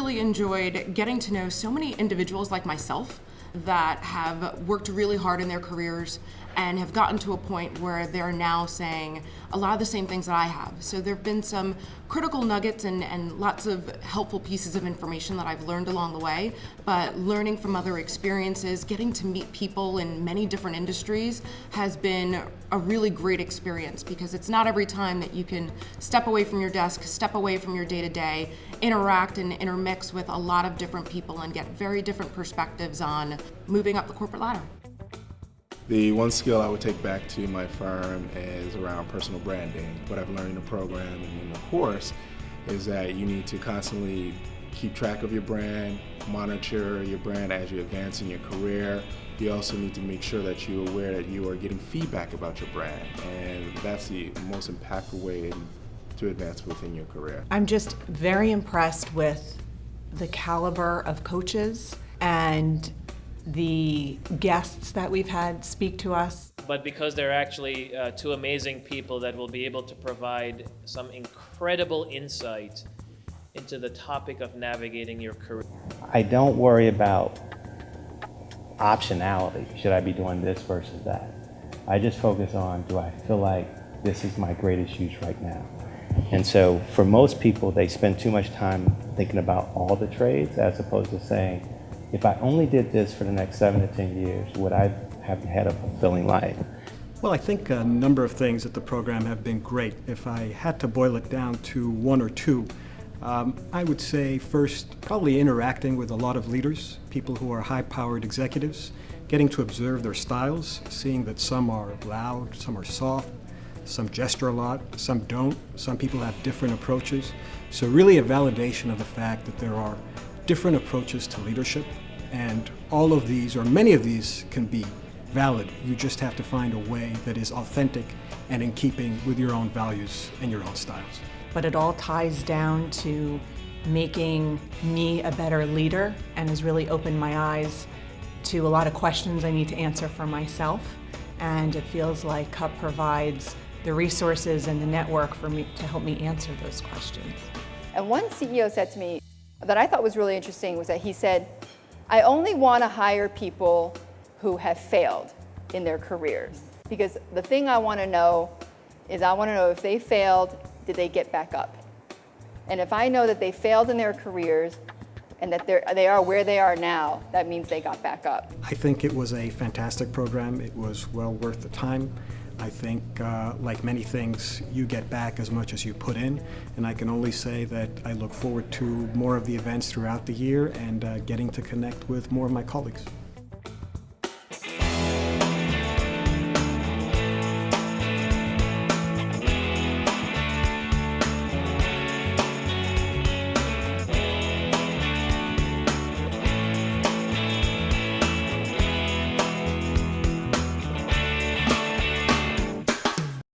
really enjoyed getting to know so many individuals like myself that have worked really hard in their careers and have gotten to a point where they're now saying a lot of the same things that I have. So there have been some critical nuggets and lots of helpful pieces of information that I've learned along the way, but learning from other experiences, getting to meet people in many different industries has been a really great experience, because it's not every time that you can step away from your desk, step away from your day-to-day, interact and intermix with a lot of different people and get very different perspectives on moving up the corporate ladder. The one skill I would take back to my firm is around personal branding. What I've learned in the program and in the course is that you need to constantly keep track of your brand, monitor your brand as you advance in your career. You also need to make sure that you're aware that you are getting feedback about your brand, and that's the most impactful way to advance within your career. I'm just very impressed with the caliber of coaches and the guests that we've had speak to us. But because they're actually two amazing people that will be able to provide some incredible insight into the topic of navigating your career. I don't worry about optionality. Should I be doing this versus that? I just focus on, do I feel like this is my greatest use right now? And so for most people, they spend too much time thinking about all the trades as opposed to saying, if I only did this for the next 7 to 10 years, would I have had a fulfilling life? Well, I think a number of things at the program have been great. If I had to boil it down to one or two, I would say first, probably interacting with a lot of leaders, people who are high-powered executives, getting to observe their styles, seeing that some are loud, some are soft, some gesture a lot, some don't. Some people have different approaches. So really a validation of the fact that there are different approaches to leadership, and all of these, or many of these, can be valid. You just have to find a way that is authentic and in keeping with your own values and your own styles. But it all ties down to making me a better leader, and has really opened my eyes to a lot of questions I need to answer for myself. And it feels like CUP provides the resources and the network for me to help me answer those questions. And one CEO said to me that I thought was really interesting was that he said, I only want to hire people who have failed in their careers, because the thing I want to know is I want to know if they failed, did they get back up? And if I know that they failed in their careers and that they are where they are now, that means they got back up. I think it was a fantastic program. It was well worth the time. I think, like many things, you get back as much as you put in, and I can only say that I look forward to more of the events throughout the year and getting to connect with more of my colleagues.